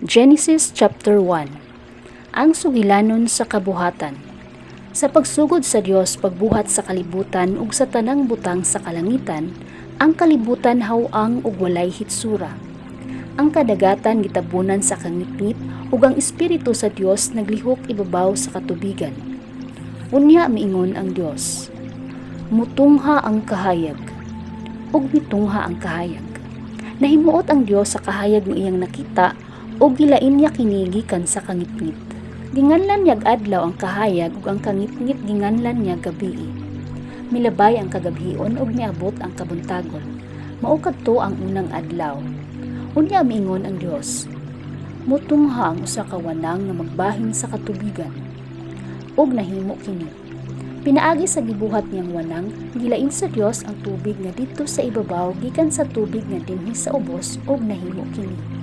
Genesis chapter 1. Ang sugilanon sa kabuhatan. Sa pagsugod sa Dios pagbuhat sa kalibutan ug sa tanang butang sa kalangitan, ang kalibutan hawang ug walay hitsura. Ang kadagatan gitabunan sa kangitngit ug ang espiritu sa Dios naglihok ibabaw sa katubigan. Unya miingon ang Dios, mutungha ang kahayag, ug mitungha ang kahayag. Nahimuot ang Dios sa kahayag nga iyang nakita o gilain niya kini gikan sa kangitngit. Ginganlan niya adlaw ang kahayag ug ang kangitngit ginganlan niya gabii. Milabay ang kagabhion ug miabot ang kabuntagon. Mao kadto ang unang adlaw. Unya miingon ang Dios, mutungha ang usa ka wanang nga magbahin sa katubigan. Ug nahimo kini. Pinaagi sa gibuhat niyang wanang, gilain sa Dios ang tubig nga didto sa ibabaw gikan sa tubig nga dinhi sa ubos ug nahimo kini.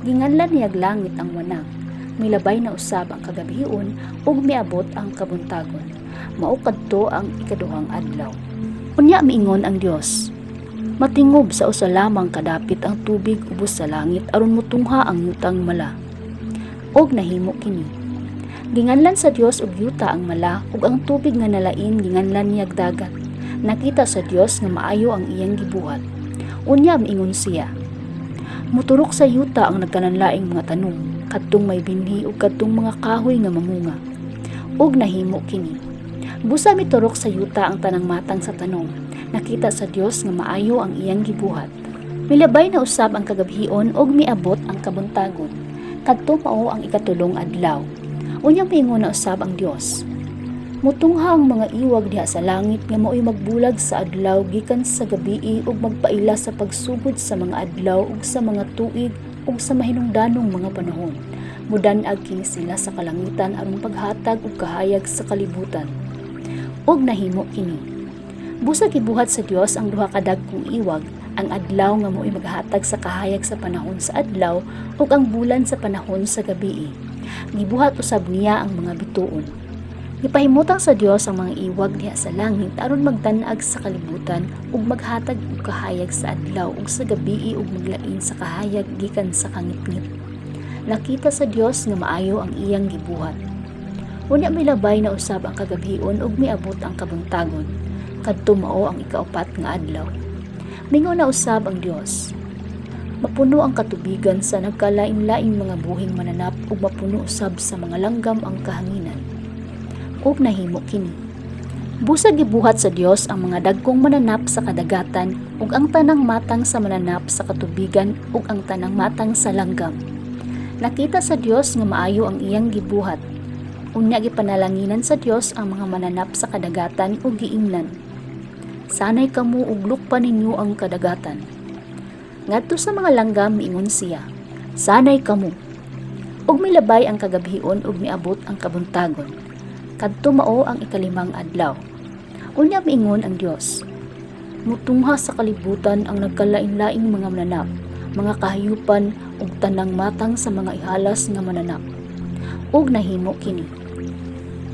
Ginganlan niyag langit ang wanang, milabay na usab ang kagabhion ug miabot ang kabuntagon. Mao kadto ang ikaduhang adlaw. Unya miingon ang Dios, matingob sa usa lamang kadapit ang tubig ubos sa langit aron motungha ang yutang mala. Ug nahimo kini. Ginganlan sa Dios og yuta ang mala ug ang tubig nga nalain ginganlan niyag dagat. Nakita sa Dios nga maayo ang iyang gibuhat. Unya miingon siya, muturok sa yuta ang nagkananlaing mga tanong, kadtong may binhi ug kadtong mga kahoy nga mamunga. Ug nahimo kini. Busa miturok sa yuta ang tanang matang sa tanong. Nakita sa Dios nga maayo ang iyang gibuhat. Milabay na usab ang kagabhion ug miabot ang kabuntagon. Kadto mao ang ikatulong adlaw. Unyang miingon na usab ang Dios, mutungha ang mga iwag diha sa langit nga mao'y magbulag sa adlaw gikan sa gabii ug magpaila sa pagsugod sa mga adlaw ug sa mga tuig ug sa mahinungdanong mga panahon. Mudan-ag kini sila sa kalangitan aron paghatag og kahayag sa kalibutan. Ug nahimo kini. Busa gibuhat sa Dios ang duha ka dagkong iwag, ang adlaw nga mao'y maghatag sa kahayag sa panahon sa adlaw ug ang bulan sa panahon sa gabii. Gibuhat usab niya ang mga bituon. Gipahimutang sa Dios ang mga iwag diha sa langit aron magtan-ag sa kalibutan ug maghatag og kahayag sa adlaw ug sa gabii ug maglain sa kahayag gikan sa kangitngit. Nakita sa Dios nga maayo ang iyang gibuhat. Unya milabay na usab ang kagabhion ug miabot ang kabuntagon. Kadto mao ang ikaapat nga adlaw. Mingon na usab ang Dios, mapuno ang katubigan sa nagkalain-laing mga buhing mananap ug mapuno usab sa mga langgam ang kahanginan. Ug nahimo kini. Busa gibuhat sa Dios ang mga dagkong mananap sa kadagatan ug ang tanang matang sa mananap sa katubigan ug ang tanang matang sa langgam. Nakita sa Dios nga maayo ang iyang gibuhat. Unya gipanalanginan sa Dios ang mga mananap sa kadagatan ug giingnan, sanay kamo ug lukpan ninyo ang kadagatan. Ngadto sa mga langgam miingon siya, sanay kamo. Ug milabay ang kagabhion ug miabot ang kabuntagon. Kadto mao ang ikalimang adlaw. Unya miingon ang Dios, mutungha sa kalibutan ang nagkalain-laing mga mananap, mga kahayupan ug tanang matang sa mga ihalas nga mananap. Ug nahimo kini.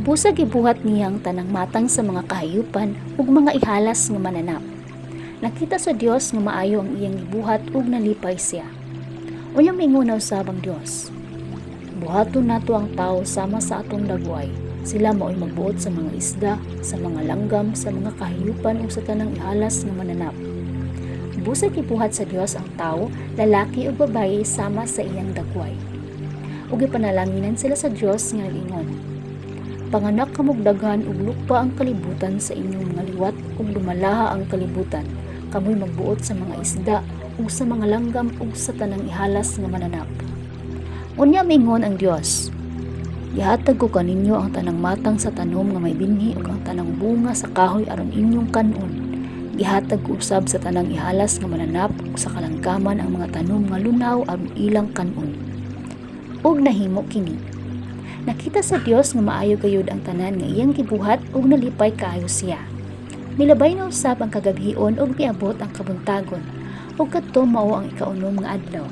Busa gibuhat niyang tanang matang sa mga kahayupan ug mga ihalas nga mananap. Nakita sa Dios nga maayo ang iyang gibuhat ug nalipay siya. Unya miingon na usab ang Dios, buhaton nato ang tawo sama sa atong dagway. Sila mao'y magbuot sa mga isda, sa mga langgam, sa mga kahayupan ug sa tanang ihalas nga mananap. Busa gibuhat sa Dios ang tawo, lalaki ug babaye sama sa iyang dagway. Ug ipanalanginan sila sa Dios nga nag-ingon, panganak kamog daghan ug lukpa ang kalibutan sa inyong mga liwat ug lumalaha ang kalibutan. Kamoy magbuot sa mga isda ug sa mga langgam ug sa tanang ihalas nga mananap. Unya miingon ang Dios, gihatag ko kaninyo ang tanang matang sa tanom nga may binhi ug ang tanang bunga sa kahoy aron inyong kanon. Gihatag ko usab sa tanang ihalas nga mananap ug sa kalangkaman ang mga tanom nga lunaw aron ilang kanon. Ug nahimo kini. Nakita sa Dios nga maayo gayud ang tanan nga iyang gibuhat ug nalipay kaayo siya. Milabay na usab ang kagabhion ug miabot ang kabuntagon. Ug kadto mao ang ikaunom nga adlaw.